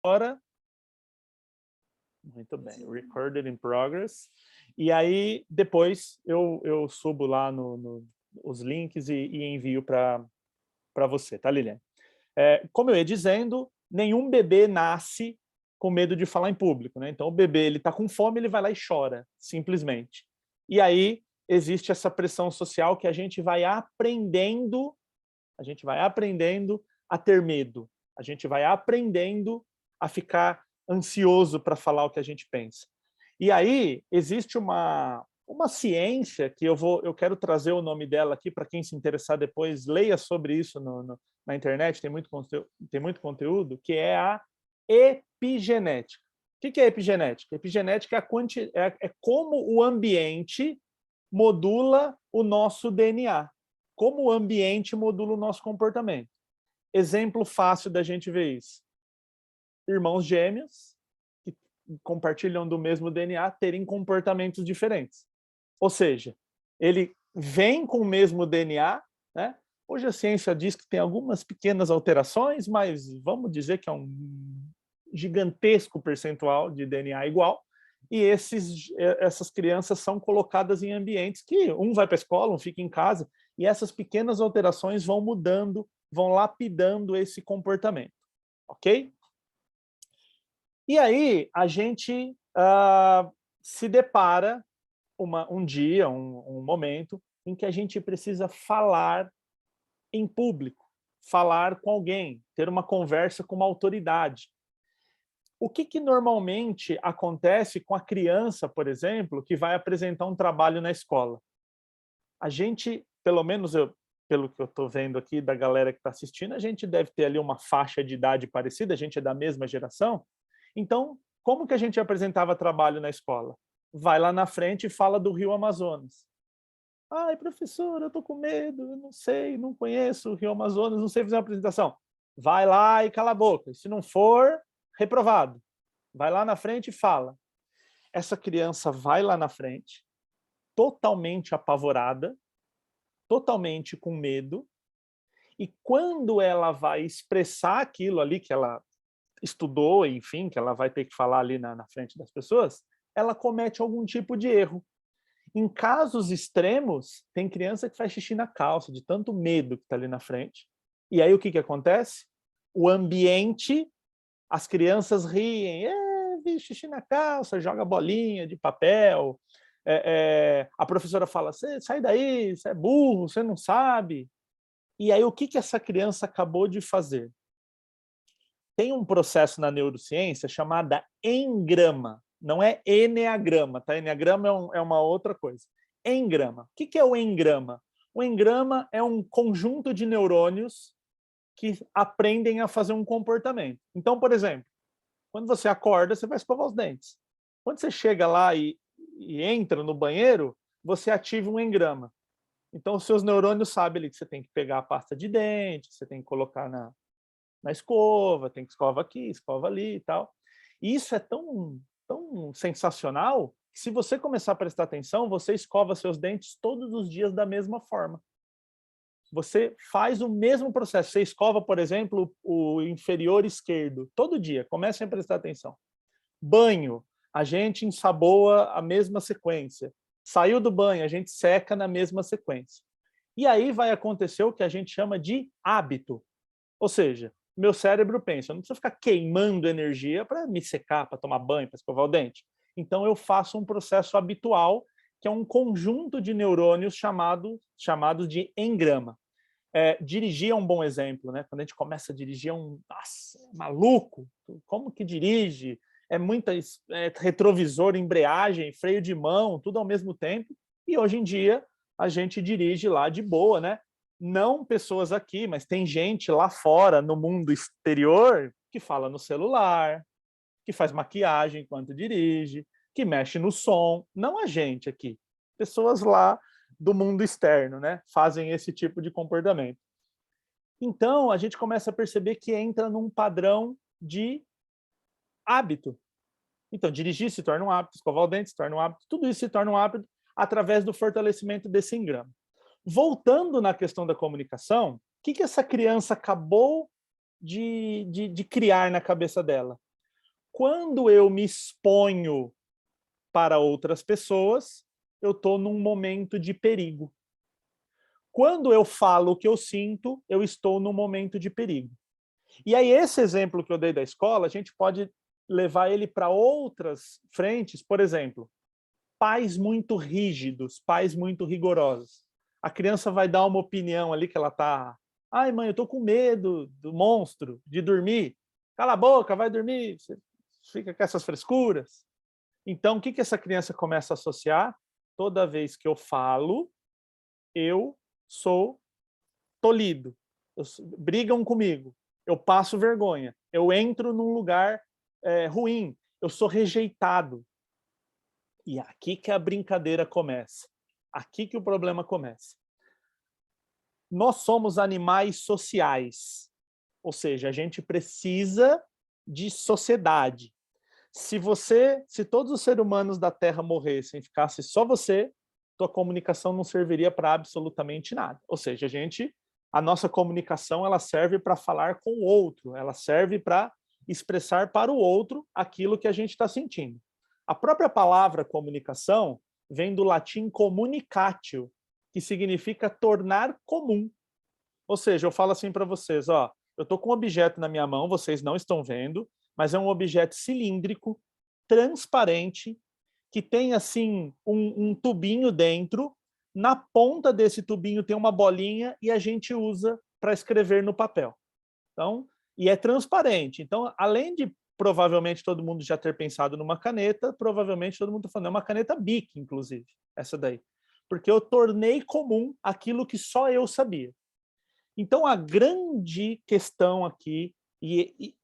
Agora, muito bem, recorded in progress. E aí, depois, eu subo lá os links e envio para você, tá, Liliane? Como eu ia dizendo, nenhum bebê nasce com medo de falar em público, né? Então, o bebê, ele tá com fome, ele vai lá e chora, simplesmente. E aí, existe essa pressão social que a gente vai aprendendo a ter medo, a gente vai aprendendo a ficar ansioso para falar o que a gente pensa. E aí existe uma ciência que eu quero trazer o nome dela aqui para quem se interessar depois, leia sobre isso na internet, tem muito conteúdo, que é a epigenética. O que é epigenética? Epigenética é como o ambiente modula o nosso DNA, como o ambiente modula o nosso comportamento. Exemplo fácil da gente ver isso. Irmãos gêmeos, que compartilham do mesmo DNA, terem comportamentos diferentes. Ou seja, ele vem com o mesmo DNA, né? Hoje a ciência diz que tem algumas pequenas alterações, mas vamos dizer que é um gigantesco percentual de DNA igual, e essas crianças são colocadas em ambientes que um vai para a escola, um fica em casa, e essas pequenas alterações vão mudando, vão lapidando esse comportamento, ok? E aí a gente se depara um dia, um momento, em que a gente precisa falar em público, falar com alguém, ter uma conversa com uma autoridade. O que normalmente acontece com a criança, por exemplo, que vai apresentar um trabalho na escola? A gente, pelo menos pelo que eu estou vendo aqui da galera que está assistindo, a gente deve ter ali uma faixa de idade parecida, a gente é da mesma geração. Então, como que a gente apresentava trabalho na escola? Vai lá na frente e fala do Rio Amazonas. Ai, professor, eu estou com medo, eu não sei, não conheço o Rio Amazonas, não sei fazer uma apresentação. Vai lá e cala a boca. Se não for, reprovado. Vai lá na frente e fala. Essa criança vai lá na frente, totalmente apavorada, totalmente com medo, e quando ela vai expressar aquilo ali que ela estudou, enfim, que ela vai ter que falar ali na frente das pessoas, ela comete algum tipo de erro. Em casos extremos, tem criança que faz xixi na calça, de tanto medo que está ali na frente. E aí o que acontece? O ambiente, as crianças riem, vi xixi na calça, joga bolinha de papel, a professora fala, sai daí, você é burro, você não sabe. E aí o que essa criança acabou de fazer? Tem um processo na neurociência chamada engrama, não é eneagrama, tá? Eneagrama é uma outra coisa. Engrama. O que é o engrama? O engrama é um conjunto de neurônios que aprendem a fazer um comportamento. Então, por exemplo, quando você acorda, você vai escovar os dentes. Quando você chega lá e entra no banheiro, você ativa um engrama. Então, os seus neurônios sabem ali que você tem que pegar a pasta de dente, você tem que colocar na escova, tem que escova aqui, escova ali e tal. E isso é tão sensacional que, se você começar a prestar atenção, você escova seus dentes todos os dias da mesma forma. Você faz o mesmo processo. Você escova, por exemplo, o inferior esquerdo todo dia. Comecem a prestar atenção. Banho, a gente ensaboa a mesma sequência. Saiu do banho, a gente seca na mesma sequência. E aí vai acontecer o que a gente chama de hábito. Ou seja, meu cérebro pensa, eu não preciso ficar queimando energia para me secar, para tomar banho, para escovar o dente. Então eu faço um processo habitual, que é um conjunto de neurônios chamados de engrama. Dirigir é um bom exemplo, né? Quando a gente começa a dirigir, nossa, maluco, como que dirige? Retrovisor, embreagem, freio de mão, tudo ao mesmo tempo. E hoje em dia a gente dirige lá de boa, né? Não pessoas aqui, mas tem gente lá fora, no mundo exterior, que fala no celular, que faz maquiagem enquanto dirige, que mexe no som. Não a gente aqui. Pessoas lá do mundo externo, né? Fazem esse tipo de comportamento. Então, a gente começa a perceber que entra num padrão de hábito. Então, dirigir se torna um hábito, escovar o dente se torna um hábito, tudo isso se torna um hábito através do fortalecimento desse engrama. Voltando na questão da comunicação, o que essa criança acabou de criar na cabeça dela? quando eu me exponho para outras pessoas, eu estou num momento de perigo. Quando eu falo o que eu sinto, eu estou num momento de perigo. E aí esse exemplo que eu dei da escola, a gente pode levar ele para outras frentes, por exemplo, pais muito rígidos, pais muito rigorosos. A criança vai dar uma opinião ali que ela está... Ai, mãe, eu estou com medo do monstro, de dormir. Cala a boca, vai dormir. Você fica com essas frescuras. Então, o que essa criança começa a associar? Toda vez que eu falo, eu sou tolhido. Brigam comigo. Eu passo vergonha. Eu entro num lugar ruim. Eu sou rejeitado. E aqui que a brincadeira começa. Aqui que o problema começa. Nós somos animais sociais. Ou seja, a gente precisa de sociedade. Se todos os seres humanos da Terra morressem e ficasse só você, tua comunicação não serviria para absolutamente nada. Ou seja, a nossa comunicação ela serve para falar com o outro, ela serve para expressar para o outro aquilo que a gente está sentindo. A própria palavra comunicação vem do latim communicatio, que significa tornar comum. Ou seja, eu falo assim para vocês, ó, eu estou com um objeto na minha mão, vocês não estão vendo, mas é um objeto cilíndrico, transparente, que tem assim um tubinho dentro. Na ponta desse tubinho tem uma bolinha e a gente usa para escrever no papel. Então, e é transparente. Então, além de provavelmente todo mundo já ter pensado numa caneta, provavelmente todo mundo está falando, é uma caneta Bic, inclusive, essa daí. Porque eu tornei comum aquilo que só eu sabia. Então, a grande questão aqui, e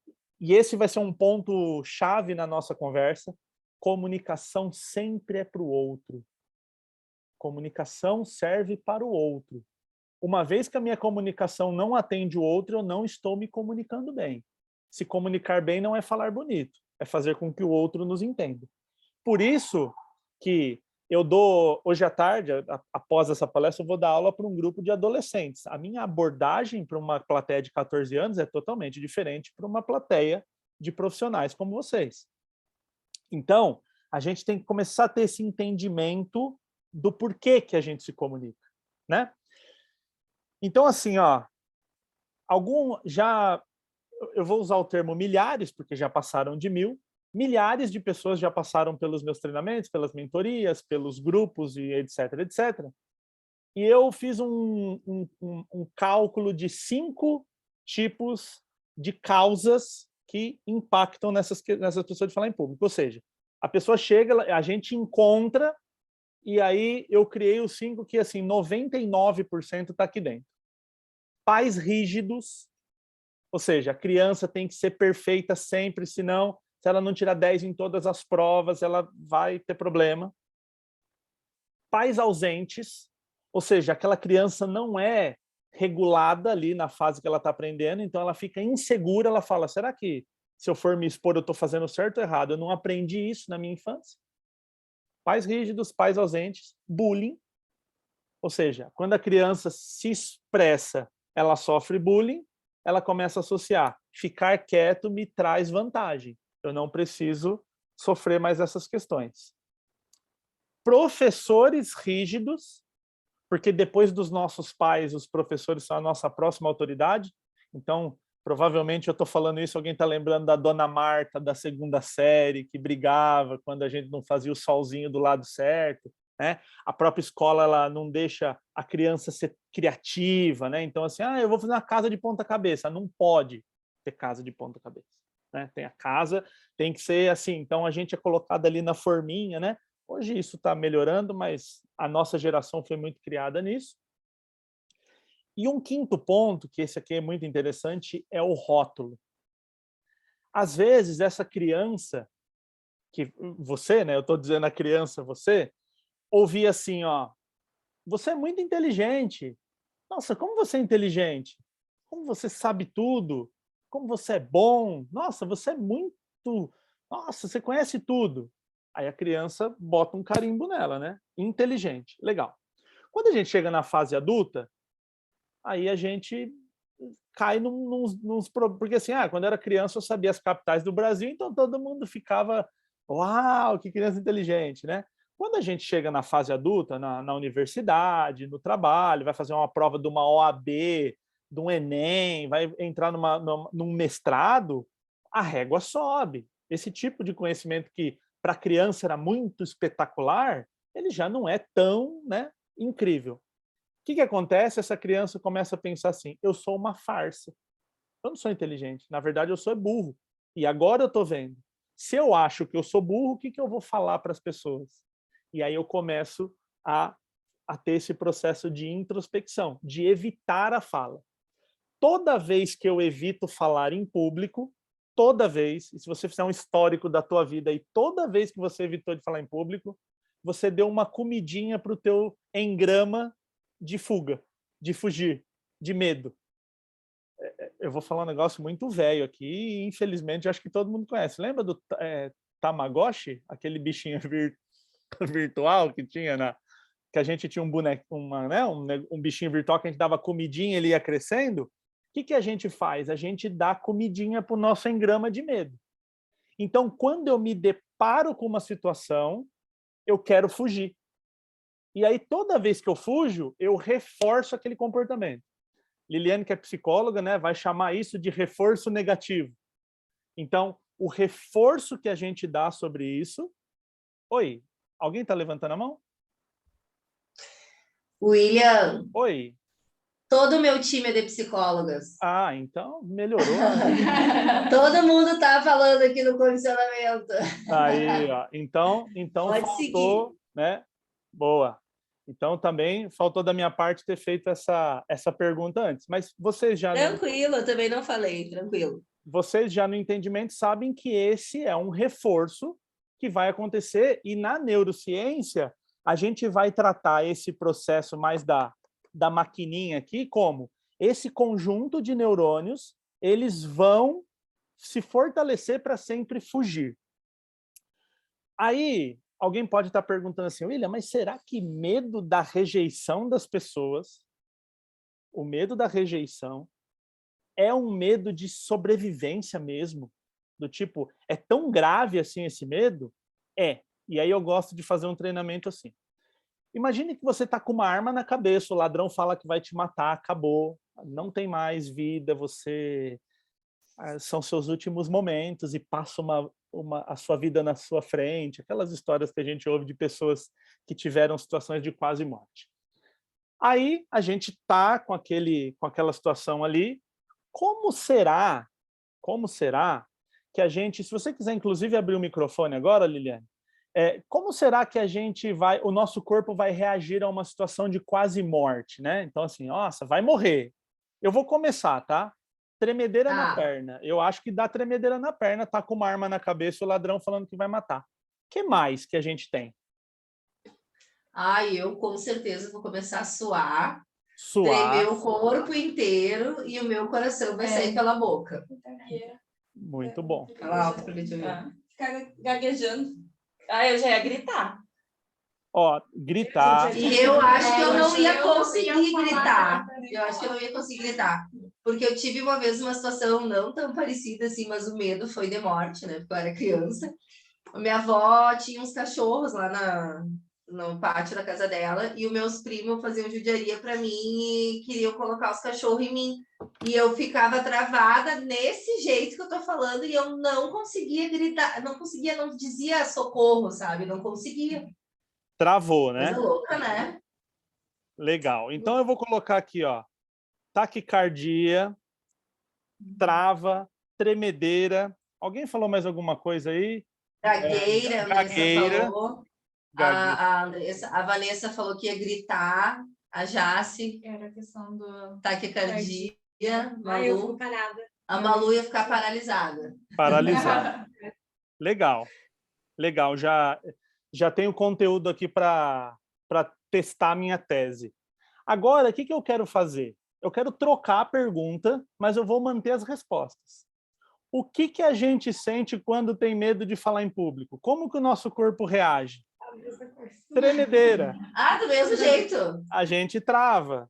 esse vai ser um ponto-chave na nossa conversa, comunicação sempre é para o outro. Comunicação serve para o outro. Uma vez que a minha comunicação não atende o outro, eu não estou me comunicando bem. Se comunicar bem não é falar bonito, é fazer com que o outro nos entenda. Por isso que eu dou, hoje à tarde, após essa palestra, eu vou dar aula para um grupo de adolescentes. A minha abordagem para uma plateia de 14 anos é totalmente diferente para uma plateia de profissionais como vocês. Então, a gente tem que começar a ter esse entendimento do porquê que a gente se comunica, né? Então, assim, ó, eu vou usar o termo milhares, porque já passaram de 1000, milhares de pessoas já passaram pelos meus treinamentos, pelas mentorias, pelos grupos e etc, etc. E eu fiz um cálculo de 5 tipos de causas que impactam nessas pessoas de falar em público. Ou seja, a pessoa chega, a gente encontra, e aí eu criei os 5 que, assim, 99% está aqui dentro. Pais rígidos, ou seja, a criança tem que ser perfeita sempre, senão, se ela não tirar 10 em todas as provas, ela vai ter problema. Pais ausentes, ou seja, aquela criança não é regulada ali na fase que ela está aprendendo, então ela fica insegura, ela fala, será que se eu for me expor eu estou fazendo certo ou errado? Eu não aprendi isso na minha infância. Pais rígidos, pais ausentes, bullying, ou seja, quando a criança se expressa, ela sofre bullying, ela começa a associar, ficar quieto me traz vantagem, eu não preciso sofrer mais essas questões. Professores rígidos, porque depois dos nossos pais, os professores são a nossa próxima autoridade, então, provavelmente eu estou falando isso, alguém está lembrando da Dona Marta, da 2ª série, que brigava quando a gente não fazia o solzinho do lado certo, né? A própria escola ela não deixa a criança ser criativa, né? Então, assim, eu vou fazer uma casa de ponta cabeça. Não pode ter casa de ponta cabeça, né? Tem a casa, tem que ser assim. Então, a gente é colocado ali na forminha, né? Hoje isso está melhorando, mas a nossa geração foi muito criada nisso. E um 5º ponto, que esse aqui é muito interessante, é o rótulo. Às vezes, essa criança, que você, né? Eu estou dizendo a criança, você, ouvir assim, ó, você é muito inteligente. Nossa, como você é inteligente? Como você sabe tudo? Como você é bom? Nossa, você é muito... Nossa, você conhece tudo. Aí a criança bota um carimbo nela, né? Inteligente, legal. Quando a gente chega na fase adulta, aí a gente cai porque assim, quando eu era criança eu sabia as capitais do Brasil, então todo mundo ficava, uau, que criança inteligente, né? Quando a gente chega na fase adulta, na universidade, no trabalho, vai fazer uma prova de uma OAB, de um Enem, vai entrar num mestrado, a régua sobe. Esse tipo de conhecimento que para a criança era muito espetacular, ele já não é tão, né, incrível. O que acontece? Essa criança começa a pensar assim, eu sou uma farsa. Eu não sou inteligente. Na verdade, eu sou burro. E agora eu estou vendo. Se eu acho que eu sou burro, o que eu vou falar para as pessoas? E aí eu começo a ter esse processo de introspecção, de evitar a fala. Toda vez que eu evito falar em público, toda vez, e se você fizer um histórico da tua vida e toda vez que você evitou de falar em público, você deu uma comidinha para o teu engrama de fuga, de fugir, de medo. Eu vou falar um negócio muito velho aqui e, infelizmente, acho que todo mundo conhece. Lembra do Tamagotchi? Aquele bichinho virtual que tinha que a gente tinha um boneco, um bichinho virtual que a gente dava comidinha e ele ia crescendo? O que a gente faz? A gente dá comidinha para o nosso engrama de medo. Então, quando eu me deparo com uma situação, eu quero fugir. E aí, toda vez que eu fujo, eu reforço aquele comportamento. Liliane, que é psicóloga, né, vai chamar isso de reforço negativo. Então, o reforço que a gente dá sobre isso... Oi, alguém está levantando a mão? William. Oi. Todo o meu time é de psicólogas. Então melhorou. Todo mundo está falando aqui no condicionamento. Aí, ó. Então pode faltou, seguir. Né? Boa. Então também faltou da minha parte ter feito essa pergunta antes. Mas vocês já... Tranquilo, eu também não falei, tranquilo. Vocês já no entendimento sabem que esse é um reforço que vai acontecer, e na neurociência a gente vai tratar esse processo mais da maquininha aqui como esse conjunto de neurônios, eles vão se fortalecer para sempre fugir. Aí, alguém pode estar perguntando assim, William, mas será que medo da rejeição das pessoas, o medo da rejeição, é um medo de sobrevivência mesmo? Do tipo, é tão grave assim esse medo? E aí eu gosto de fazer um treinamento assim. Imagine que você está com uma arma na cabeça, o ladrão fala que vai te matar, acabou, não tem mais vida, são seus últimos momentos e passa a sua vida na sua frente, aquelas histórias que a gente ouve de pessoas que tiveram situações de quase morte. Aí a gente está com aquela situação ali. Como será que a gente, se você quiser inclusive abrir o microfone agora, Liliane, como será que o nosso corpo vai reagir a uma situação de quase morte, né? Então assim, nossa, vai morrer. Eu vou começar, tá? Tremedeira na perna. Eu acho que dá tremedeira na perna, tá com uma arma na cabeça, o ladrão falando que vai matar. O que mais que a gente tem? Eu com certeza vou começar a suar. Tremer o corpo inteiro e o meu coração vai sair pela boca. Muito bom. Fala alto pra gente ver. Ficar gaguejando. Eu já ia gritar. Gritar. E eu acho que eu não ia conseguir gritar. Eu acho que eu não ia conseguir gritar. Porque eu tive uma vez uma situação não tão parecida assim, mas o medo foi de morte, né? Porque eu era criança. A minha avó tinha uns cachorros lá no pátio da casa dela, e os meus primos faziam judiaria para mim e queriam colocar os cachorros em mim. E eu ficava travada nesse jeito que eu tô falando, e eu não conseguia gritar, não dizia socorro, sabe? Não conseguia. Travou, né? Coisa louca, né? Legal. Então eu vou colocar aqui, ó, taquicardia, trava, tremedeira. Alguém falou mais alguma coisa aí? Gagueira, gagueira. Falou. A Vanessa falou que ia gritar. A Jace. Era a questão do... taquicardia. Eu fico parada. A Malu ia ficar paralisada. Paralisada. Legal. Legal. Já tenho conteúdo aqui para testar a minha tese. Agora, o que eu quero fazer? Eu quero trocar a pergunta, mas eu vou manter as respostas. O que a gente sente quando tem medo de falar em público? Como que o nosso corpo reage? Tremedeira. Do mesmo jeito. A gente trava.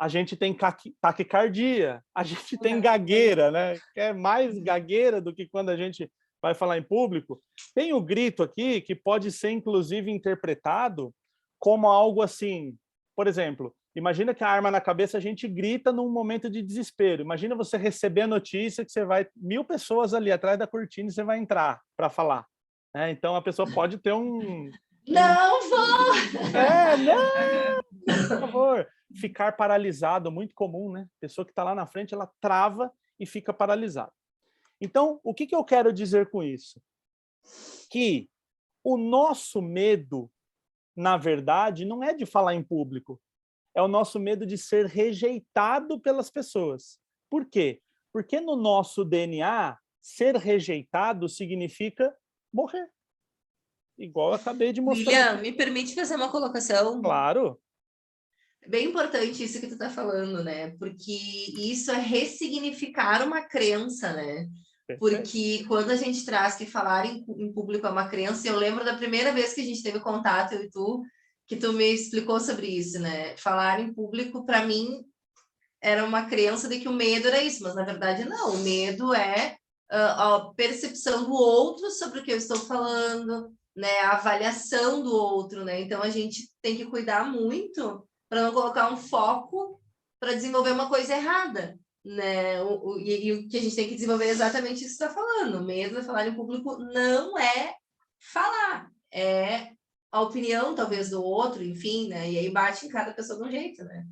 a gente tem taquicardia, a gente tem gagueira, né? É mais gagueira do que quando a gente vai falar em público. Tem o grito aqui que pode ser, inclusive, interpretado como algo assim, por exemplo, imagina que a arma na cabeça a gente grita num momento de desespero. Imagina você receber a notícia que você vai 1000 pessoas ali atrás da cortina e você vai entrar para falar. Então a pessoa pode ter Não vou! não, por favor. Ficar paralisado, muito comum, né? A pessoa que está lá na frente, ela trava e fica paralisada. Então, o que eu quero dizer com isso? Que o nosso medo, na verdade, não é de falar em público. É o nosso medo de ser rejeitado pelas pessoas. Por quê? Porque no nosso DNA, ser rejeitado significa morrer. Igual eu acabei de mostrar. William, me permite fazer uma colocação? Claro. É bem importante isso que tu está falando, né? Porque isso é ressignificar uma crença, né? Porque quando a gente traz que falar em público é uma crença, eu lembro da primeira vez que a gente teve contato, eu e tu, que tu me explicou sobre isso, né? Falar em público, para mim, era uma crença de que o medo era isso, mas na verdade não. O medo é a percepção do outro sobre o que eu estou falando, né? A avaliação do outro, né? Então a gente tem que cuidar muito para não colocar um foco para desenvolver uma coisa errada, né? E o que a gente tem que desenvolver é exatamente isso que você está falando. O medo de falar em público não é falar, é a opinião, talvez, do outro, enfim, né? E aí bate em cada pessoa de um jeito, né?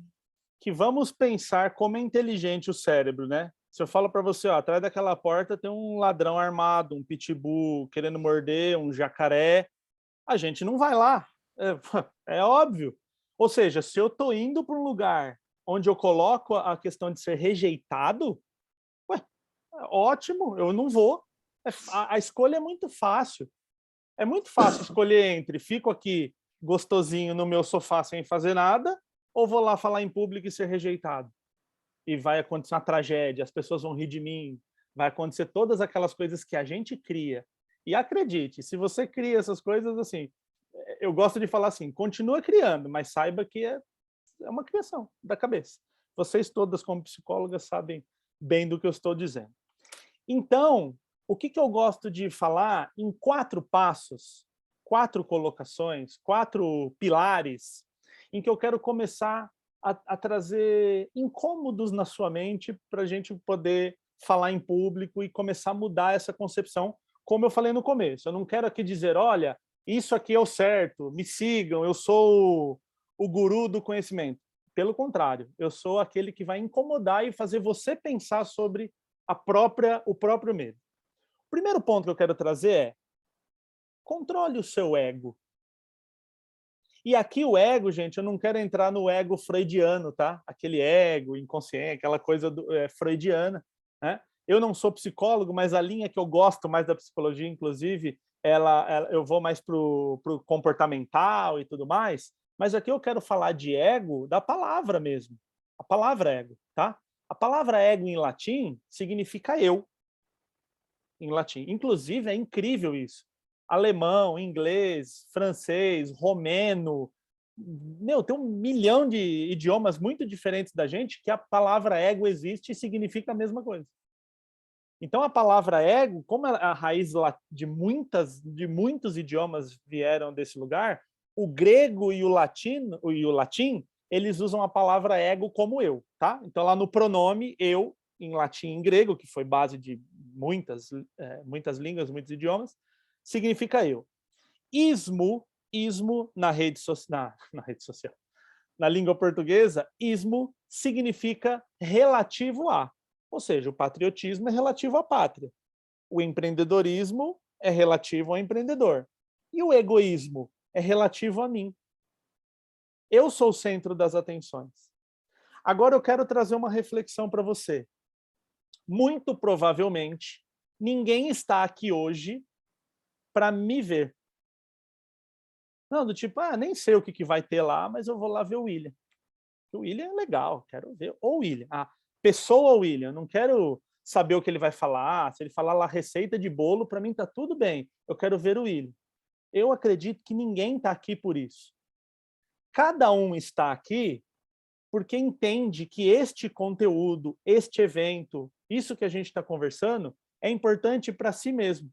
Que vamos pensar como é inteligente o cérebro, né? Se eu falo para você, ó, atrás daquela porta tem um ladrão armado, um pitbull querendo morder, um jacaré, a gente não vai lá. É óbvio. Ou seja, se eu estou indo para um lugar onde eu coloco a questão de ser rejeitado, ótimo, eu não vou. A escolha é muito fácil. É muito fácil escolher entre fico aqui gostosinho no meu sofá sem fazer nada ou vou lá falar em público e ser rejeitado. E vai acontecer uma tragédia, as pessoas vão rir de mim, vai acontecer todas aquelas coisas que a gente cria. E acredite, se você cria essas coisas, assim, eu gosto de falar assim, continua criando, mas saiba que é uma criação da cabeça. Vocês todas, como psicólogas, sabem bem do que eu estou dizendo. Então, o que eu gosto de falar em 4 passos, 4 colocações, 4 pilares, em que eu quero começar a trazer incômodos na sua mente para a gente poder falar em público e começar a mudar essa concepção, como eu falei no começo. Eu não quero aqui dizer, olha, isso aqui é o certo, me sigam, eu sou o guru do conhecimento. Pelo contrário, eu sou aquele que vai incomodar e fazer você pensar sobre o próprio medo. O primeiro ponto que eu quero trazer é controle o seu ego. E aqui o ego, gente, eu não quero entrar no ego freudiano, tá? Aquele ego inconsciente, aquela coisa freudiana, né? Eu não sou psicólogo, mas a linha que eu gosto mais da psicologia, inclusive, eu vou mais para o comportamental e tudo mais, mas aqui eu quero falar de ego da palavra mesmo, a palavra ego, tá? A palavra ego em latim significa eu, em latim. Inclusive, é incrível isso. Alemão, inglês, francês, romeno, tem 1 milhão de idiomas muito diferentes da gente que a palavra ego existe e significa a mesma coisa. Então, a palavra ego, como a raiz de muitos idiomas vieram desse lugar, o grego e o latim, eles usam a palavra ego como eu, tá? Então, lá no pronome eu, em latim e em grego, que foi base de muitas línguas, muitos idiomas, significa eu. Ismo na rede social, na língua portuguesa, ismo significa relativo a. Ou seja, o patriotismo é relativo à pátria. O empreendedorismo é relativo ao empreendedor. E o egoísmo é relativo a mim. Eu sou o centro das atenções. Agora eu quero trazer uma reflexão para você. Muito provavelmente, ninguém está aqui hoje para me ver. Não, do tipo, nem sei o que vai ter lá, mas eu vou lá ver o William. O William é legal, quero ver o William. Pessoa William, não quero saber o que ele vai falar. Se ele falar lá receita de bolo, para mim tá tudo bem. Eu quero ver o William. Eu acredito que ninguém está aqui por isso. Cada um está aqui porque entende que este conteúdo, este evento, isso que a gente está conversando, é importante para si mesmo.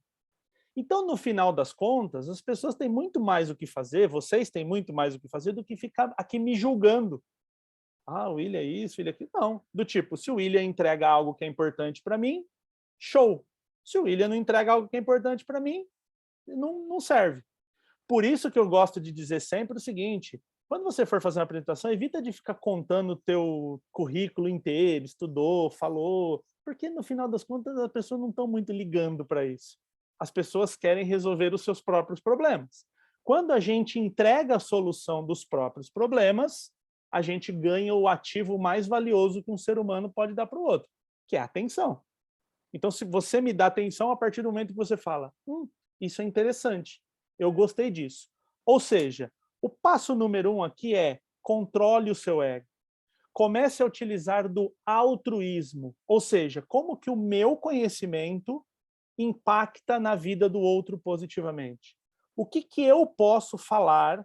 Então, no final das contas, as pessoas têm muito mais o que fazer, vocês têm muito mais o que fazer do que ficar aqui me julgando. Ah, o William é isso, o William é aquilo. Não, do tipo, se o William entrega algo que é importante para mim, show. Se o William não entrega algo que é importante para mim, não serve. Por isso que eu gosto de dizer sempre o seguinte, quando você for fazer uma apresentação, evita de ficar contando o teu currículo inteiro, estudou, falou, porque no final das contas as pessoas não estão muito ligando para isso. As pessoas querem resolver os seus próprios problemas. Quando a gente entrega a solução dos próprios problemas, a gente ganha o ativo mais valioso que um ser humano pode dar para o outro, que é a atenção. Então, se você me dá atenção, a partir do momento que você fala, isso é interessante, eu gostei disso. Ou seja, o passo número 1 aqui é controle o seu ego. Comece a utilizar do altruísmo, ou seja, como que o meu conhecimento impacta na vida do outro positivamente. O que eu posso falar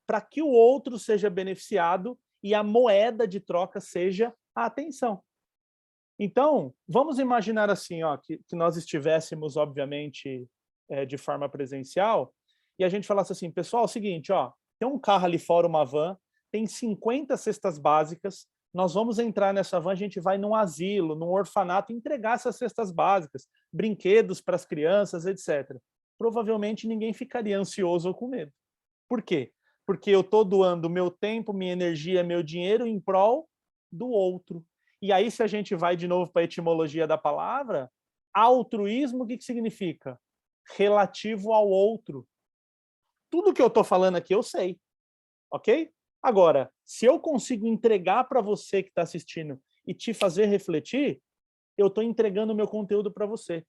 para que o outro seja beneficiado e a moeda de troca seja a atenção. Então, vamos imaginar assim, ó, que nós estivéssemos, obviamente, de forma presencial, e a gente falasse assim, pessoal, é o seguinte, ó, tem um carro ali fora, uma van, tem 50 cestas básicas, nós vamos entrar nessa van, a gente vai num asilo, num orfanato, entregar essas cestas básicas, brinquedos para as crianças, etc. Provavelmente ninguém ficaria ansioso ou com medo. Por quê? Porque eu estou doando meu tempo, minha energia, meu dinheiro em prol do outro. E aí, se a gente vai de novo para a etimologia da palavra, altruísmo, o que significa? Relativo ao outro. Tudo que eu estou falando aqui eu sei, ok? Agora, se eu consigo entregar para você que está assistindo e te fazer refletir, eu estou entregando o meu conteúdo para você.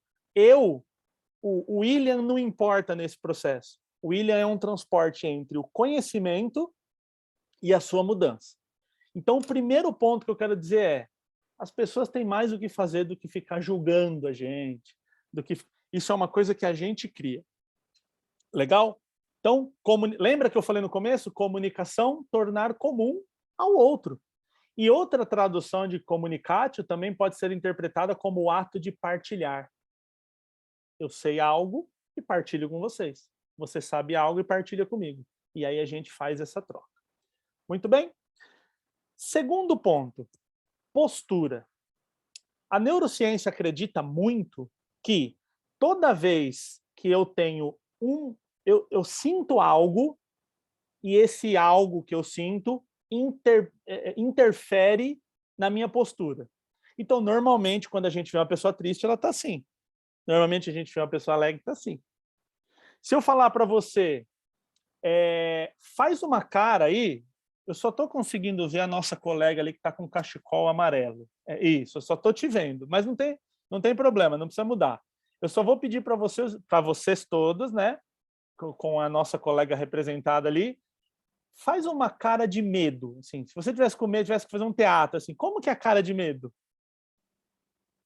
O William não importa nesse processo. O William é um transporte entre o conhecimento e a sua mudança. Então, o primeiro ponto que eu quero dizer é, as pessoas têm mais o que fazer do que ficar julgando a gente. Isso é uma coisa que a gente cria. Legal? Então, lembra que eu falei no começo? Comunicação, tornar comum ao outro. E outra tradução de comunicatio também pode ser interpretada como o ato de partilhar. Eu sei algo e partilho com vocês. Você sabe algo e partilha comigo. E aí a gente faz essa troca. Muito bem? Segundo ponto, postura. A neurociência acredita muito que toda vez que eu tenho eu sinto algo, e esse algo que eu sinto interfere na minha postura. Então, normalmente, quando a gente vê uma pessoa triste, ela está assim. Normalmente, a gente vê uma pessoa alegre, está assim. Se eu falar para você, faz uma cara aí, eu só estou conseguindo ver a nossa colega ali que está com cachecol amarelo. É isso, eu só estou te vendo, mas não tem problema, não precisa mudar. Eu só vou pedir para vocês todos, né, com a nossa colega representada ali, faz uma cara de medo. Assim, se você tivesse com medo, tivesse que fazer um teatro, assim, como que é a cara de medo?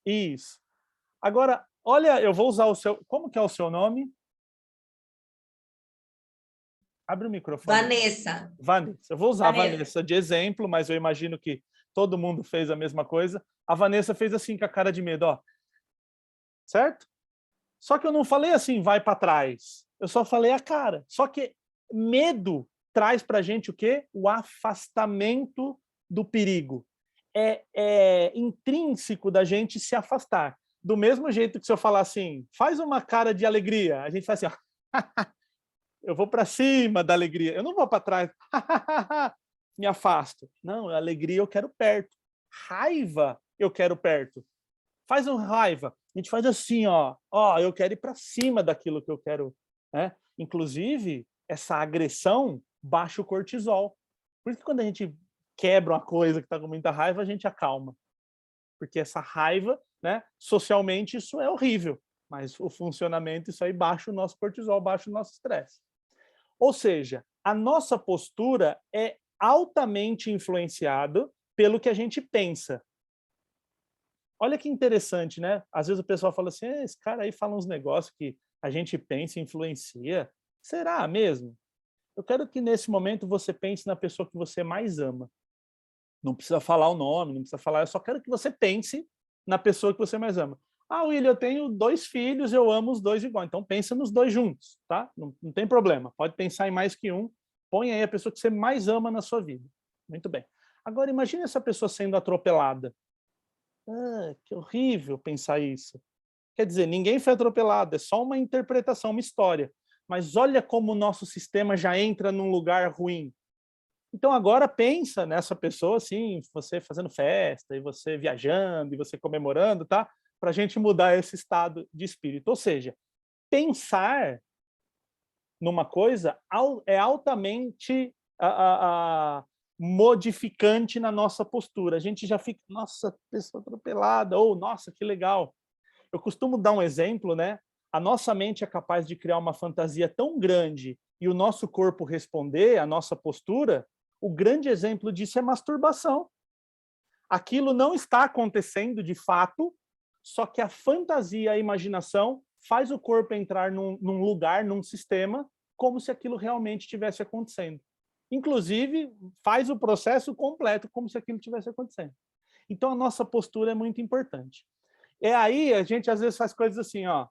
Isso. Agora, olha, eu vou usar o seu... Como que é o seu nome? Abre o microfone. Vanessa. Vanessa. Eu vou usar a Vanessa de exemplo, mas eu imagino que todo mundo fez a mesma coisa. A Vanessa fez assim com a cara de medo, ó. Certo? Só que eu não falei assim, vai para trás. Eu só falei a cara. Só que medo traz para a gente o quê? O afastamento do perigo. É intrínseco da gente se afastar. Do mesmo jeito que se eu falar assim, faz uma cara de alegria, a gente faz assim, ó. Eu vou para cima da alegria, eu não vou para trás, me afasto. Não, alegria eu quero perto. Raiva eu quero perto. Faz uma raiva, a gente faz assim, ó, eu quero ir para cima daquilo que eu quero, né? Inclusive, essa agressão baixa o cortisol. Por isso que quando a gente quebra uma coisa que está com muita raiva, a gente acalma. Porque essa raiva, né, socialmente, isso é horrível. Mas o funcionamento, isso aí baixa o nosso cortisol, baixa o nosso estresse. Ou seja, a nossa postura é altamente influenciada pelo que a gente pensa. Olha que interessante, né? Às vezes o pessoal fala assim, esse cara aí fala uns negócios que a gente pensa e influencia. Será mesmo? Eu quero que nesse momento você pense na pessoa que você mais ama. Não precisa falar o nome, não precisa falar, eu só quero que você pense na pessoa que você mais ama. Ah, William, eu tenho 2 filhos, eu amo os 2 igual. Então pensa nos 2 juntos, tá? Não tem problema. Pode pensar em mais que um. Põe aí a pessoa que você mais ama na sua vida. Muito bem. Agora imagine essa pessoa sendo atropelada. Ah, que horrível pensar isso. Quer dizer, ninguém foi atropelado, é só uma interpretação, uma história. Mas olha como o nosso sistema já entra num lugar ruim. Então agora pensa nessa pessoa assim, você fazendo festa, e você viajando, e você comemorando, tá? Para a gente mudar esse estado de espírito. Ou seja, pensar numa coisa é altamente modificante na nossa postura. A gente já fica, nossa, pessoa atropelada, ou nossa, que legal. Eu costumo dar um exemplo, né? A nossa mente é capaz de criar uma fantasia tão grande e o nosso corpo responder, a nossa postura. O grande exemplo disso é masturbação. Aquilo não está acontecendo de fato, só que a fantasia, a imaginação, faz o corpo entrar num lugar, num sistema, como se aquilo realmente estivesse acontecendo. Inclusive, faz o processo completo, como se aquilo estivesse acontecendo. Então, a nossa postura é muito importante. É aí, a gente às vezes faz coisas assim, ó.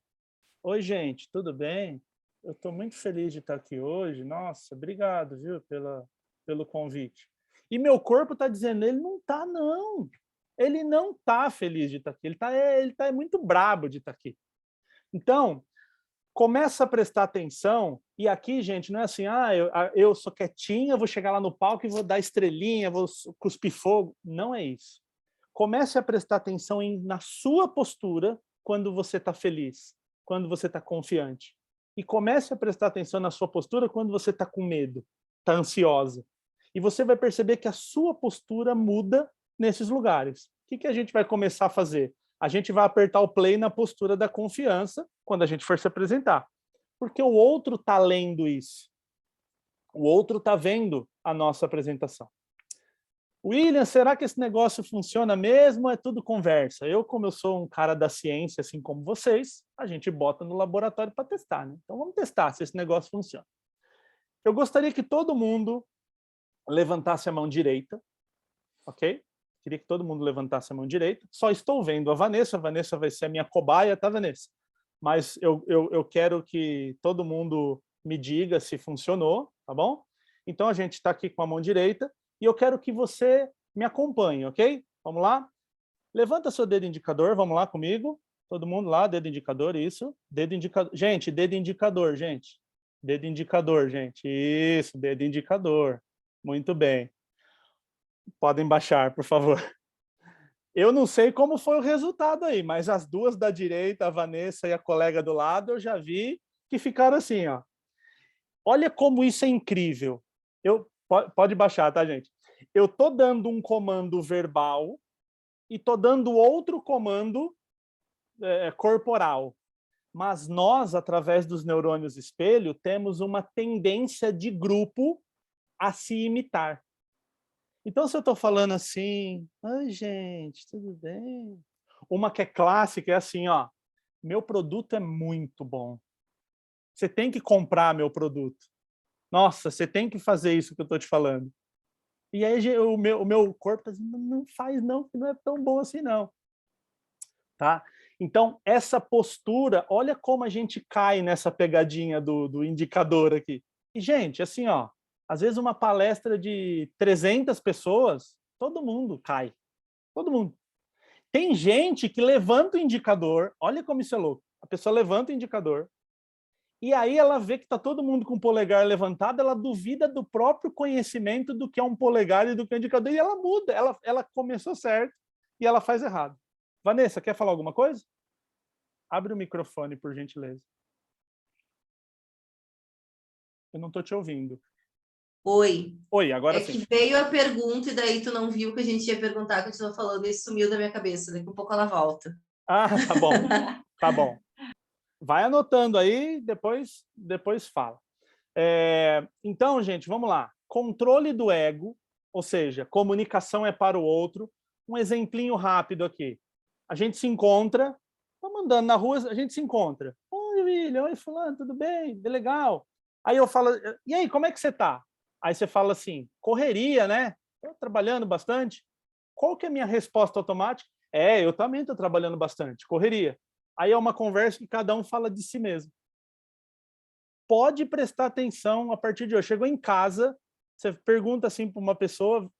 Oi, gente, tudo bem? Eu estou muito feliz de estar aqui hoje. Nossa, obrigado, viu, pelo convite. E meu corpo está dizendo, ele não está, não. Ele não está feliz de estar aqui. Ele tá muito brabo de estar aqui. Então, começa a prestar atenção. E aqui, gente, não é assim, eu sou quietinha, vou chegar lá no palco e vou dar estrelinha, vou cuspir fogo. Não é isso. Comece a prestar atenção na sua postura quando você está feliz, quando você está confiante. E comece a prestar atenção na sua postura quando você está com medo, está ansiosa. E você vai perceber que a sua postura muda nesses lugares. O que a gente vai começar a fazer? A gente vai apertar o play na postura da confiança quando a gente for se apresentar. Porque o outro está lendo isso. O outro está vendo a nossa apresentação. William, será que esse negócio funciona mesmo ou é tudo conversa? Como eu sou um cara da ciência, assim como vocês, a gente bota no laboratório para testar, né? Então vamos testar se esse negócio funciona. Eu gostaria que todo mundo levantasse a mão direita, ok? Queria que todo mundo levantasse a mão direita. Só estou vendo a Vanessa vai ser a minha cobaia, tá, Vanessa? Mas eu quero que todo mundo me diga se funcionou, tá bom? Então a gente está aqui com a mão direita e eu quero que você me acompanhe, ok? Vamos lá? Levanta seu dedo indicador, vamos lá comigo. Todo mundo lá, dedo indicador, isso. Dedo indicador. Gente, dedo indicador, gente. Dedo indicador, gente. Isso, dedo indicador. Muito bem. Podem baixar, por favor. Eu não sei como foi o resultado aí, mas as duas da direita, a Vanessa e a colega do lado, eu já vi que ficaram assim, ó. Olha como isso é incrível. Pode baixar, tá, gente? Eu tô dando um comando verbal e tô dando outro comando corporal. Mas nós, através dos neurônios espelho, temos uma tendência de grupo a se imitar. Então, se eu estou falando assim, oi, gente, tudo bem? Uma que é clássica é assim, ó, meu produto é muito bom. Você tem que comprar meu produto. Nossa, você tem que fazer isso que eu estou te falando. E aí o meu corpo está dizendo, não faz não, que não é tão bom assim não. Tá? Então, essa postura, olha como a gente cai nessa pegadinha do indicador aqui. E, gente, assim, ó, às vezes uma palestra de 300 pessoas, todo mundo cai. Todo mundo. Tem gente que levanta o indicador, olha como isso é louco. A pessoa levanta o indicador, e aí ela vê que está todo mundo com o polegar levantado, ela duvida do próprio conhecimento do que é um polegar e do que é um indicador, e ela muda. Ela começou certo e ela faz errado. Vanessa, quer falar alguma coisa? Abre o microfone, por gentileza. Eu não estou te ouvindo. Oi. Oi, agora sim. É que veio a pergunta e daí tu não viu que a gente ia perguntar, que eu estou falando, e sumiu da minha cabeça. Daqui a pouco ela volta. Ah, tá bom. Tá bom. Vai anotando aí, depois fala. Então, gente, vamos lá. Controle do ego, ou seja, comunicação é para o outro. Um exemplinho rápido aqui. A gente se encontra, vamos andando na rua, a gente se encontra. Oi, William, oi, fulano, tudo bem? Legal. Aí eu falo, e aí, como é que você tá? Aí você fala assim, correria, né? Estou trabalhando bastante. Qual que é a minha resposta automática? Eu também estou trabalhando bastante, correria. Aí é uma conversa que cada um fala de si mesmo. Pode prestar atenção a partir de hoje. Chegou em casa, você pergunta assim para uma pessoa,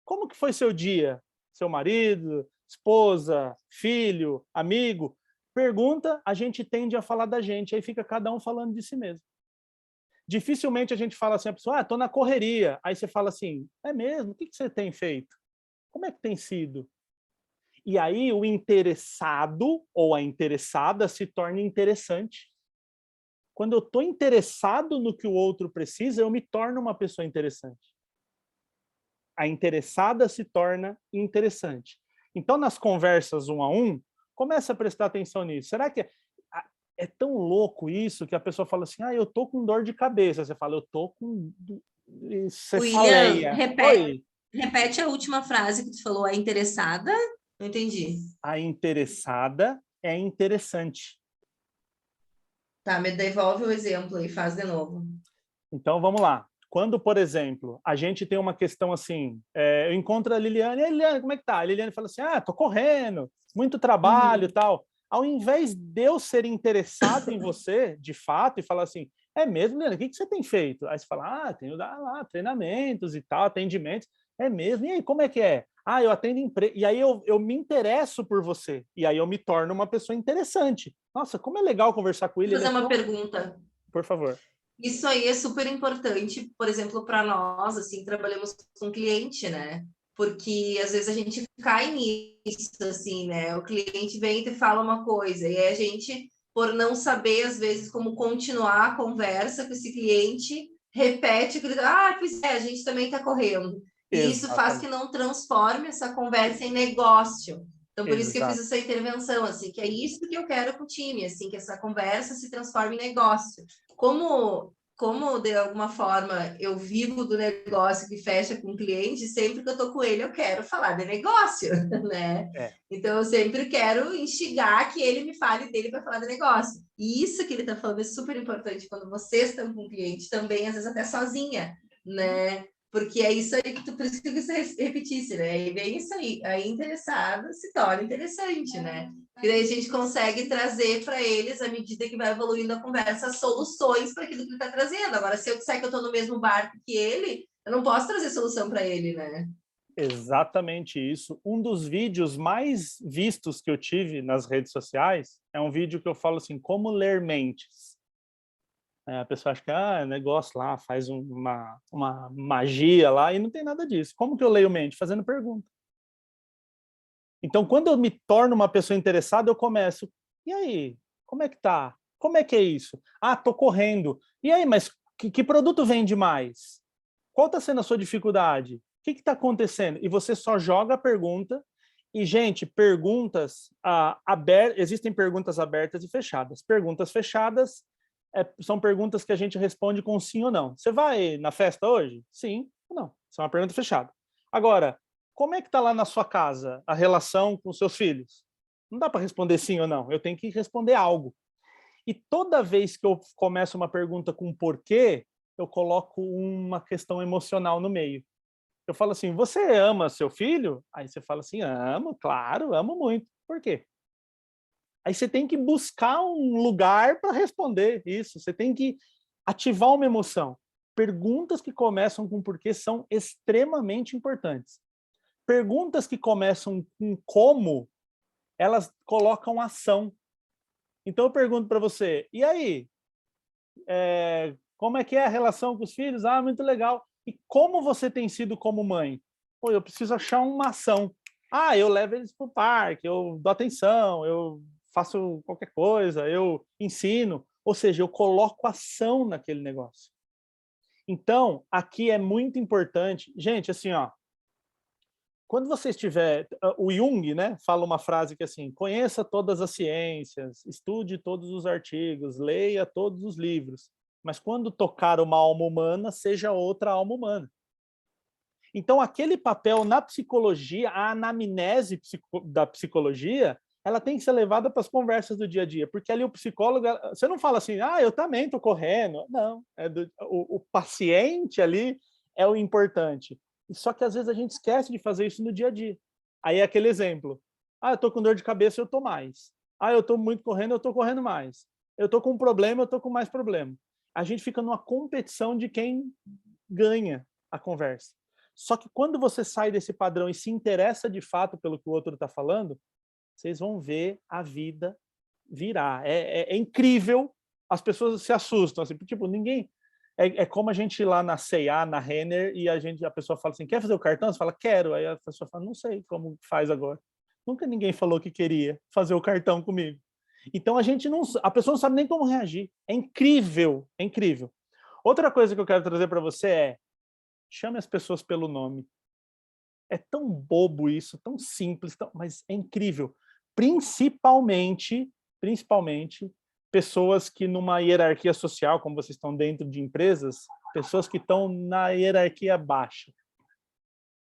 como que foi seu dia? Seu marido, esposa, filho, amigo? Pergunta, a gente tende a falar da gente, aí fica cada um falando de si mesmo. Dificilmente a gente fala assim, a pessoa, estou na correria. Aí você fala assim, é mesmo? O que você tem feito? Como é que tem sido? E aí o interessado ou a interessada se torna interessante. Quando eu estou interessado no que o outro precisa, eu me torno uma pessoa interessante. A interessada se torna interessante. Então, nas conversas 1 a 1, começa a prestar atenção nisso. Será que é tão louco isso que a pessoa fala assim, eu tô com dor de cabeça. Você fala, eu tô com William, cefaleia. Oi. repete a última frase que tu falou, a interessada? Não entendi. A interessada é interessante. Tá, me devolve o exemplo e faz de novo. Então, vamos lá. Quando, por exemplo, a gente tem uma questão assim, eu encontro a Liliane, e a Liliane, como é que tá? A Liliane fala assim, tô correndo, muito trabalho e tal. Ao invés de eu ser interessado em você, de fato, e falar assim, é mesmo, Liliane, o que você tem feito? Aí você fala, tenho dado lá treinamentos e tal, atendimentos. É mesmo? E aí, como é que é? Eu atendo empresa. E aí eu me interesso por você. E aí eu me torno uma pessoa interessante. Nossa, como é legal conversar com ele. Vou fazer uma pergunta. Por favor. Isso aí é super importante, por exemplo, para nós, assim, trabalhamos com cliente, né? Porque às vezes a gente cai nisso, assim, né? O cliente vem e te fala uma coisa, e a gente, por não saber, às vezes, como continuar a conversa com esse cliente, repete, pois é, a gente também está correndo. E isso faz que não transforme essa conversa em negócio. Então, por isso que eu fiz essa intervenção, assim, que é isso que eu quero com o time, assim, que essa conversa se transforme em negócio. Como de alguma forma eu vivo do negócio que fecha com o cliente, sempre que eu tô com ele eu quero falar de negócio, né? Então eu sempre quero instigar que ele me fale dele para falar de negócio. E isso que ele tá falando é super importante quando vocês estão com o cliente também, às vezes até sozinha, né? Porque é isso aí que por isso que você repetisse, né? E bem isso aí, a interessada se torna interessante, né? E daí a gente consegue trazer para eles, à medida que vai evoluindo a conversa, soluções para aquilo que ele está trazendo. Agora, se eu disser que eu estou no mesmo barco que ele, eu não posso trazer solução para ele, né? Exatamente isso. Um dos vídeos mais vistos que eu tive nas redes sociais é um vídeo que eu falo assim, como ler mentes. A pessoa acha que negócio lá, faz uma magia lá, e não tem nada disso. Como que eu leio mente? Fazendo pergunta. Então, quando eu me torno uma pessoa interessada, eu começo, e aí, como é que tá? Como é que é isso? Tô correndo. E aí, mas que produto vende mais? Qual está sendo a sua dificuldade? O que está acontecendo? E você só joga a pergunta. E, gente, perguntas abertas, existem perguntas abertas e fechadas. Perguntas fechadas são perguntas que a gente responde com sim ou não. Você vai na festa hoje? Sim ou não. Isso é uma pergunta fechada. Agora, como é que está lá na sua casa a relação com seus filhos? Não dá para responder sim ou não. Eu tenho que responder algo. E toda vez que eu começo uma pergunta com porquê, eu coloco uma questão emocional no meio. Eu falo assim, você ama seu filho? Aí você fala assim, amo, claro, amo muito. Por quê? Aí você tem que buscar um lugar para responder isso. Você tem que ativar uma emoção. Perguntas que começam com porquê são extremamente importantes. Perguntas que começam com como, elas colocam ação. Então eu pergunto para você, e aí? Como é que é a relação com os filhos? Muito legal. E como você tem sido como mãe? Eu preciso achar uma ação. Eu levo eles para o parque, eu dou atenção, eu faço qualquer coisa, eu ensino. Ou seja, eu coloco ação naquele negócio. Então, aqui é muito importante. Gente, assim, quando você estiver... O Jung, né, fala uma frase que é assim, conheça todas as ciências, estude todos os artigos, leia todos os livros, mas quando tocar uma alma humana, seja outra alma humana. Então, aquele papel na psicologia, a anamnese da psicologia, ela tem que ser levada para as conversas do dia a dia, porque ali o psicólogo, você não fala assim, eu também estou correndo. Não, o paciente ali é o importante. Só que às vezes a gente esquece de fazer isso no dia a dia. Aí é aquele exemplo. Ah, eu tô com dor de cabeça, eu tô mais. Ah, eu tô muito correndo, eu tô correndo mais. Eu tô com um problema, eu tô com mais problema. A gente fica numa competição de quem ganha a conversa. Só que quando você sai desse padrão e se interessa de fato pelo que o outro está falando, vocês vão ver a vida virar. É incrível. As pessoas se assustam. Assim, tipo, ninguém... É como a gente ir lá na C&A, na Renner, e a pessoa fala assim, quer fazer o cartão? Você fala, quero. Aí a pessoa fala, não sei como faz agora. Nunca ninguém falou que queria fazer o cartão comigo. Então a pessoa não sabe nem como reagir. É incrível, é incrível. Outra coisa que eu quero trazer para você é, chame as pessoas pelo nome. É tão bobo isso, tão simples, mas é incrível. Principalmente pessoas que numa hierarquia social, como vocês estão dentro de empresas, pessoas que estão na hierarquia baixa.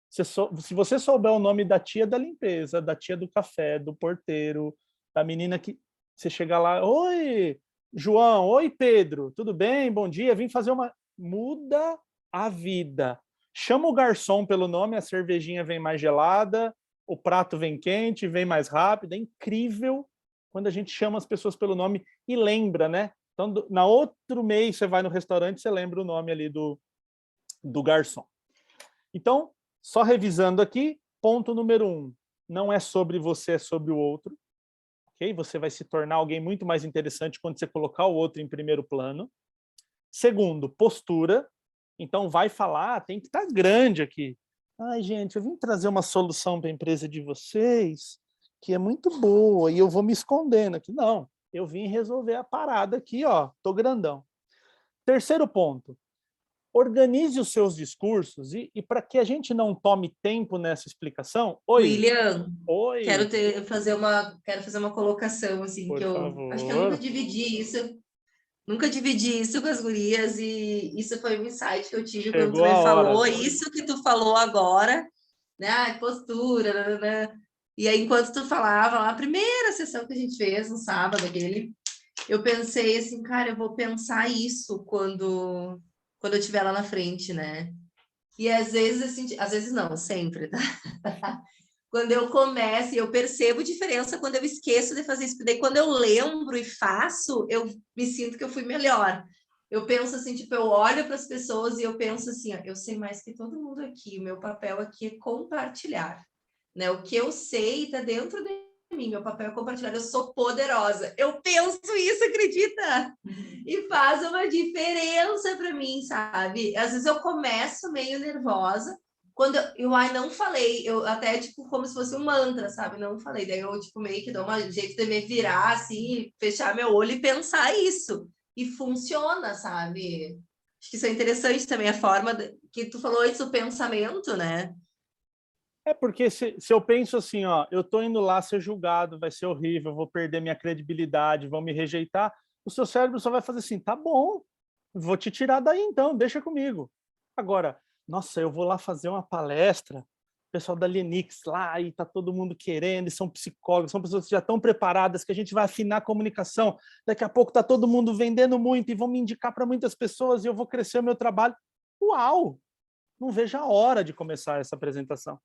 Se você souber o nome da tia da limpeza, da tia do café, do porteiro, da menina que você chega lá, oi, João, oi, Pedro, tudo bem? Bom dia, vim fazer uma... Muda a vida. Chama o garçom pelo nome, a cervejinha vem mais gelada, o prato vem quente, vem mais rápido. É incrível quando a gente chama as pessoas pelo nome e lembra, né? Então, na outro mês, você vai no restaurante, você lembra o nome ali do garçom. Então, só revisando aqui, ponto número 1. Não é sobre você, é sobre o outro. Okay? Você vai se tornar alguém muito mais interessante quando você colocar o outro em primeiro plano. Segundo, postura. Então, vai falar, tem que estar grande aqui. Ai, gente, eu vim trazer uma solução para a empresa de vocês, que é muito boa, e eu vou me escondendo aqui. Não, eu vim resolver a parada aqui, ó, tô grandão. Terceiro ponto, organize os seus discursos e para que a gente não tome tempo nessa explicação... William, Oi. Quero fazer uma colocação, assim, Por que eu favor. acho que eu nunca dividi isso com as gurias, e isso foi um insight que eu tive quando tu me falou, isso que tu falou agora, né? Postura, né? E aí, enquanto tu falava lá, a primeira sessão que a gente fez no sábado, eu pensei assim, cara, eu vou pensar isso quando eu estiver lá na frente, né? E às vezes, assim, às vezes não, sempre, tá? Quando eu começo, eu percebo diferença quando eu esqueço de fazer isso. Daí, quando eu lembro e faço, eu me sinto que eu fui melhor. Eu penso assim, tipo, eu olho para as pessoas e eu penso assim, ó, eu sei mais que todo mundo aqui, o meu papel aqui é compartilhar, né? O que eu sei está dentro de mim, meu papel é compartilhar, eu sou poderosa. Eu penso isso, acredita? E faz uma diferença para mim, sabe? Às vezes eu começo meio nervosa, quando eu não falei, eu até, tipo, como se fosse um mantra, sabe? Não falei, daí eu, tipo, meio que dou um jeito de me virar, assim, fechar meu olho e pensar isso. E funciona, sabe? Acho que isso é interessante também, a forma que tu falou antes do pensamento, né? É porque se eu penso assim, ó, eu tô indo lá ser julgado, vai ser horrível, vou perder minha credibilidade, vão me rejeitar, o seu cérebro só vai fazer assim, tá bom, vou te tirar daí então, deixa comigo. Agora, nossa, eu vou lá fazer uma palestra, o pessoal da Linux lá, e tá todo mundo querendo, e são psicólogos, são pessoas que já estão preparadas, que a gente vai afinar a comunicação, daqui a pouco tá todo mundo vendendo muito, e vão me indicar para muitas pessoas, e eu vou crescer o meu trabalho. Uau! Não vejo a hora de começar essa apresentação.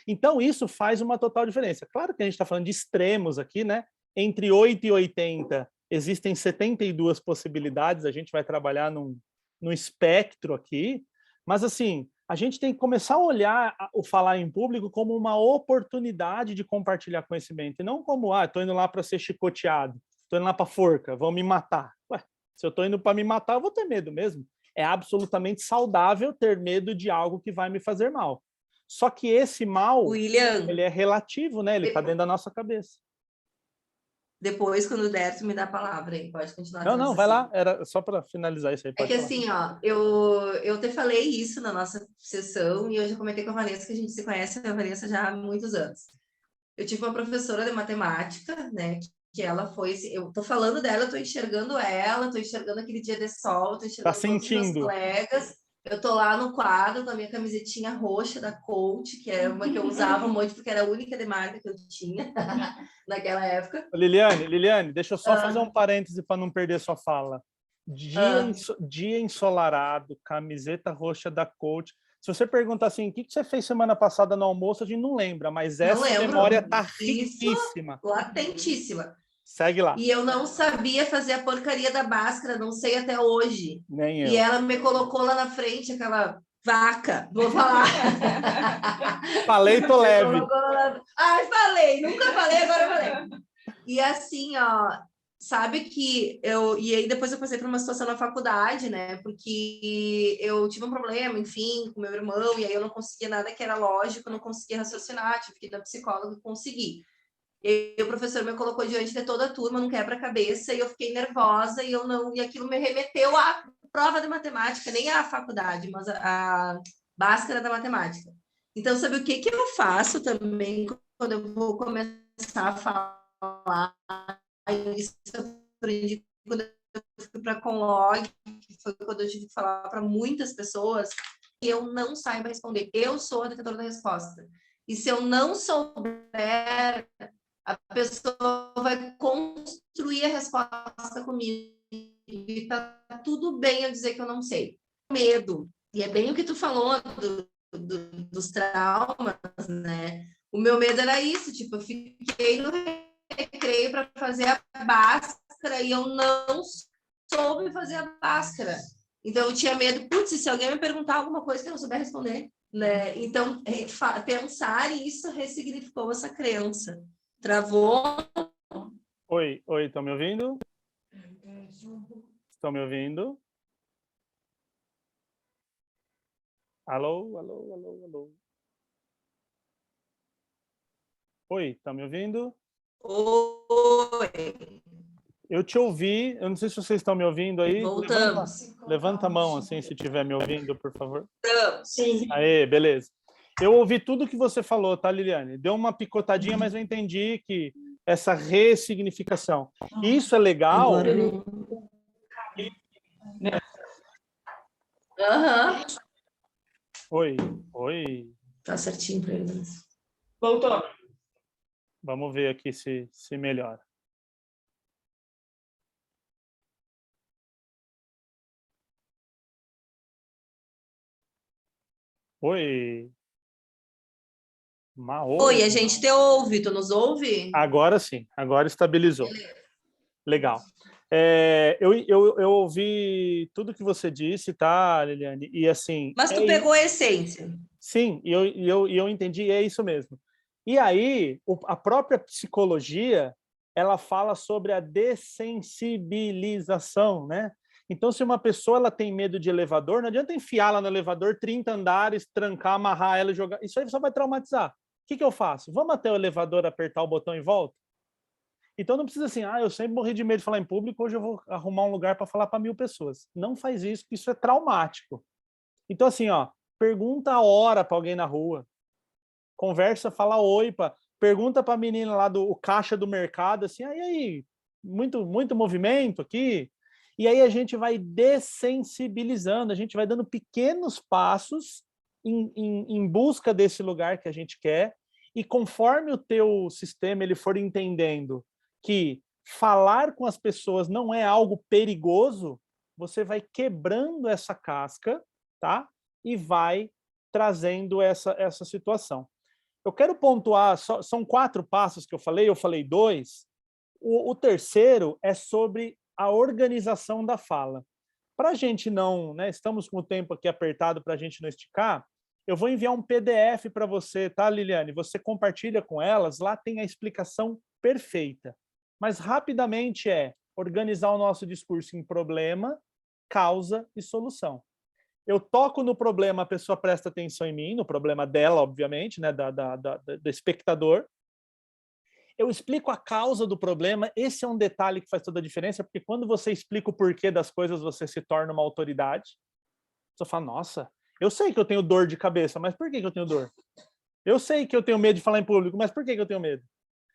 Então, isso faz uma total diferença. Claro que a gente está falando de extremos aqui, né? Entre 8 e 80, existem 72 possibilidades, a gente vai trabalhar num espectro aqui, mas, assim, a gente tem que começar a olhar o falar em público como uma oportunidade de compartilhar conhecimento, e não como, estou indo lá para ser chicoteado, estou indo lá para forca, vão me matar. Ué, se eu estou indo para me matar, eu vou ter medo mesmo. É absolutamente saudável ter medo de algo que vai me fazer mal. Só que esse mal, William, ele é relativo, né? Ele está dentro da nossa cabeça. Depois, quando der, tu me dá a palavra aí. Pode continuar. Não, vai lá. Era só para finalizar isso aí. É que falar. Assim, ó, eu te falei isso na nossa sessão e eu já comentei com a Vanessa que a gente se conhece, a Vanessa, já há muitos anos. Eu tive uma professora de matemática, né, que ela foi, eu tô falando dela, eu tô enxergando ela, tô enxergando aquele dia de sol, tô enxergando todos os meus colegas. Eu tô lá no quadro com a minha camisetinha roxa da Coach, que era uma que eu usava muito, porque era a única de marca que eu tinha naquela época. Liliane, deixa eu só fazer um parêntese para não perder sua fala. Dia ensolarado, camiseta roxa da Coach. Se você perguntar assim, o que você fez semana passada no almoço, a gente não lembra, mas Não essa lembro. memória está Isso, riquíssima. latentíssima. Segue lá. E eu não sabia fazer a porcaria da Bhaskara, não sei até hoje. Nem E eu. ela me colocou lá na frente, aquela vaca, vou falar. Falei, tô leve. Ai, falei, nunca falei, agora falei. E assim, ó, sabe que eu... E aí depois eu passei por uma situação na faculdade, né? Porque eu tive um problema, enfim, com meu irmão, e aí eu não conseguia nada que era lógico, eu não conseguia raciocinar, tive que ir na psicóloga e consegui. E o professor me colocou diante de toda a turma num quebra-cabeça e eu fiquei nervosa e eu não, e aquilo me remeteu à prova de matemática, nem à faculdade, mas a Bhaskara da matemática. Então, sabe o que que eu faço também quando eu vou começar a falar? Isso eu aprendi quando eu fui para a Conlog, que foi quando eu tive que falar para muitas pessoas, e eu não saiba responder. Eu sou a detentora da resposta. E se eu não souber, a pessoa vai construir a resposta comigo. E tá tudo bem eu dizer que eu não sei. Medo. E é bem o que tu falou dos traumas, né? O meu medo era isso, tipo, eu fiquei no recreio para fazer a Bhaskara e eu não soube fazer a Bhaskara. Então eu tinha medo, putz, se alguém me perguntar alguma coisa que eu não souber responder, né? Então, pensar isso ressignificou essa crença. Travou? Oi, estão me ouvindo? Estão me ouvindo? Alô, alô, alô, alô. Oi, estão me ouvindo? Oi. Eu te ouvi, eu não sei se vocês estão me ouvindo aí. Voltamos. Levanta a mão assim, se estiver me ouvindo, por favor. Sim. Aê, beleza. Eu ouvi tudo que você falou, tá, Liliane? Deu uma picotadinha, mas eu entendi que essa ressignificação. Isso é legal. Agora... Aham. Oi. Tá certinho para ele. Voltou. Vamos ver aqui se melhora. Oi. Oi, a gente te ouve, tu nos ouve? Agora sim, agora estabilizou. Legal. Eu ouvi tudo que você disse, tá, Liliane? E assim. Mas tu pegou a essência. Sim, e eu entendi, é isso mesmo. E aí, a própria psicologia, ela fala sobre a dessensibilização, né? Então, se uma pessoa ela tem medo de elevador, não adianta enfiá-la no elevador, 30 andares, trancar, amarrar ela e jogar. Isso aí só vai traumatizar. O que eu faço? Vamos até o elevador, apertar o botão e volta? Então, não precisa assim, eu sempre morri de medo de falar em público, hoje eu vou arrumar um lugar para falar para 1000 pessoas. Não faz isso, porque isso é traumático. Então, assim, pergunta a hora para alguém na rua. Conversa, fala oi, pergunta para a menina lá do caixa do mercado, assim, aí, muito movimento aqui. E aí a gente vai dessensibilizando, a gente vai dando pequenos passos em busca desse lugar que a gente quer, e conforme o teu sistema ele for entendendo que falar com as pessoas não é algo perigoso, você vai quebrando essa casca, tá? E vai trazendo essa situação. Eu quero pontuar, são 4 passos que eu falei 2. O terceiro é sobre a organização da fala. Para a gente não, né, estamos com o tempo aqui apertado para a gente não esticar, eu vou enviar um PDF para você, tá, Liliane? Você compartilha com elas, lá tem a explicação perfeita. Mas rapidamente organizar o nosso discurso em problema, causa e solução. Eu toco no problema, a pessoa presta atenção em mim, no problema dela, obviamente, né, do espectador. Eu explico a causa do problema, esse é um detalhe que faz toda a diferença, porque quando você explica o porquê das coisas, você se torna uma autoridade. Você fala, nossa, eu sei que eu tenho dor de cabeça, mas por que eu tenho dor? Eu sei que eu tenho medo de falar em público, mas por que eu tenho medo?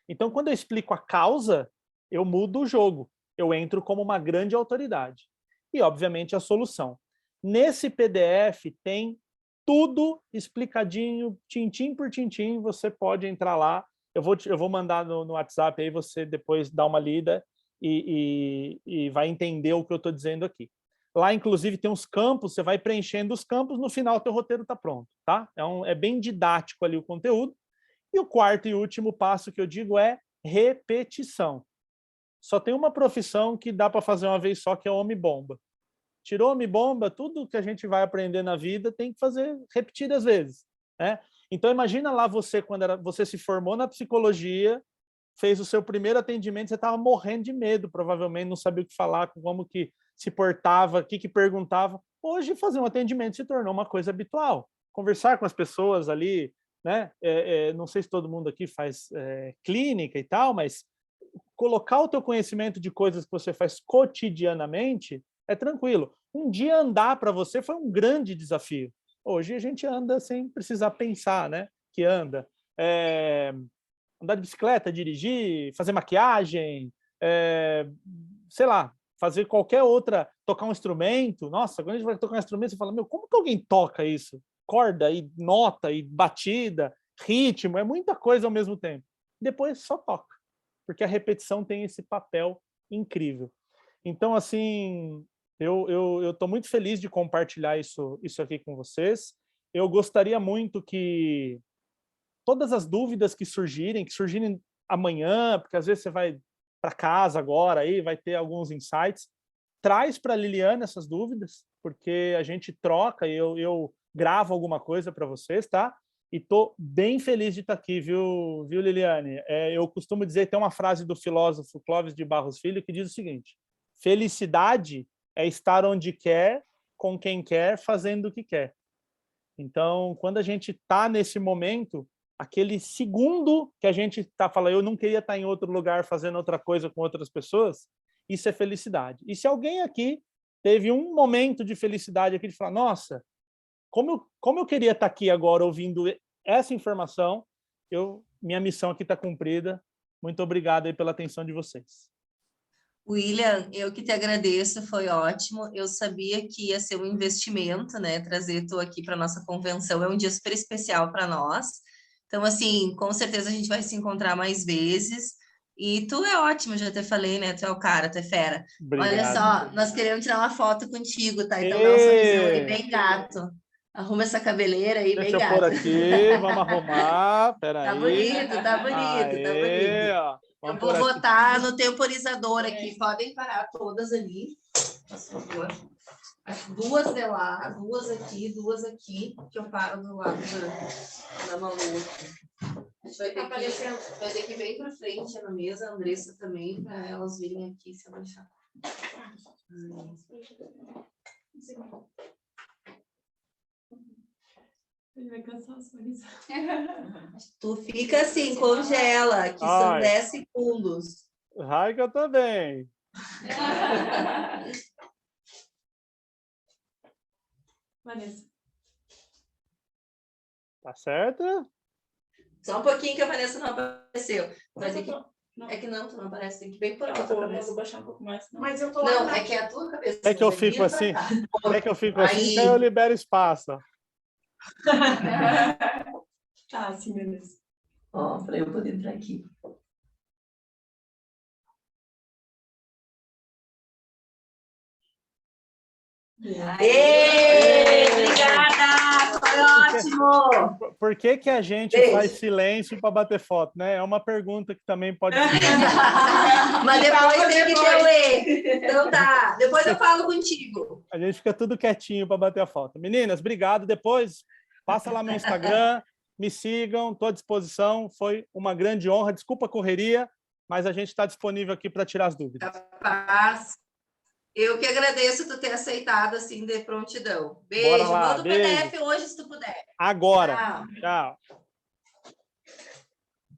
Então, quando eu explico a causa, eu mudo o jogo. Eu entro como uma grande autoridade. E, obviamente, a solução. Nesse PDF tem tudo explicadinho, tintim por tintim, você pode entrar lá. Eu vou mandar no WhatsApp, aí você depois dá uma lida e vai entender o que eu estou dizendo aqui. Lá, inclusive, tem uns campos, você vai preenchendo os campos, no final o teu roteiro está pronto, tá? É bem didático ali o conteúdo. E o quarto e último passo que eu digo é repetição. Só tem uma profissão que dá para fazer uma vez só, que é homem-bomba. Tirou homem-bomba, tudo que a gente vai aprender na vida tem que fazer repetidas vezes, né? Então, imagina lá você, você se formou na psicologia, fez o seu primeiro atendimento, você estava morrendo de medo, provavelmente, não sabia o que falar, como que se portava, o que perguntava. Hoje, fazer um atendimento se tornou uma coisa habitual. Conversar com as pessoas ali, né? Não sei se todo mundo aqui faz clínica e tal, mas colocar o teu conhecimento de coisas que você faz cotidianamente é tranquilo. Um dia andar para você foi um grande desafio. Hoje a gente anda sem precisar pensar, né? Que anda. Andar de bicicleta, dirigir, fazer maquiagem, sei lá, fazer qualquer outra, tocar um instrumento. Nossa, quando a gente vai tocar um instrumento, você fala, meu, como que alguém toca isso? Corda e nota e batida, ritmo, é muita coisa ao mesmo tempo. Depois só toca, porque a repetição tem esse papel incrível. Então, assim, eu estou muito feliz de compartilhar isso aqui com vocês. Eu gostaria muito que todas as dúvidas que surgirem amanhã, porque às vezes você vai para casa agora, aí vai ter alguns insights, traz para a Liliane essas dúvidas, porque a gente troca e eu gravo alguma coisa para vocês, tá? E estou bem feliz de estar aqui, viu Liliane? Eu costumo dizer, tem uma frase do filósofo Clóvis de Barros Filho que diz o seguinte: felicidade é estar onde quer, com quem quer, fazendo o que quer. Então, quando a gente está nesse momento, aquele segundo que a gente está falando, eu não queria estar em outro lugar fazendo outra coisa com outras pessoas, isso é felicidade. E se alguém aqui teve um momento de felicidade aqui, de falar, nossa, como eu queria estar aqui agora ouvindo essa informação, minha missão aqui está cumprida. Muito obrigado aí pela atenção de vocês. William, eu que te agradeço, foi ótimo. Eu sabia que ia ser um investimento, né? Trazer tu aqui para nossa convenção é um dia super especial para nós. Então, assim, com certeza a gente vai se encontrar mais vezes. E tu é ótimo, já te falei, né? Tu é o cara, tu é fera. Obrigado. Olha só, nós queremos tirar uma foto contigo, tá? Então dá um sorrisão aí, bem gato. Arruma essa cabeleira aí, bem gato. Deixa eu pôr aqui, vamos arrumar. Peraí. Tá bonito, tá bonito, tá bonito. Ó. Eu vou botar no temporizador aqui. Podem parar todas ali, por favor. As duas de lá, duas aqui, que eu paro do lado da Malu. Vai ter que vir para frente na mesa, a Andressa também, para elas virem aqui se abaixar. Ele vai cansar o sorriso. Tu fica assim, congela, que são 10 segundos. Raiga também. Vanessa. Tá certo? Só um pouquinho que a Vanessa não apareceu. Mas é que não, tu não aparece, tem que ir bem por alto. Eu vou baixar um pouco mais. Mas eu tô lá. Não, é que é a tua cabeça. É que eu fico assim? É que eu fico assim, que aí eu libero espaço. Tá, sim, beleza. Ó, para eu poder entrar aqui. Aê! Obrigada! Foi ótimo! Por que a gente faz silêncio para bater foto, né? É uma pergunta que também pode ser. Mas depois tem que ter o E. Então tá, depois eu falo contigo. A gente fica tudo quietinho para bater a foto. Meninas, obrigado. Depois passa lá no Instagram, me sigam, estou à disposição. Foi uma grande honra. Desculpa a correria, mas a gente está disponível aqui para tirar as dúvidas. Capaz. Eu que agradeço tu ter aceitado assim de prontidão. Beijo. Bora lá, manda o PDF hoje se tu puder. Agora. Tchau.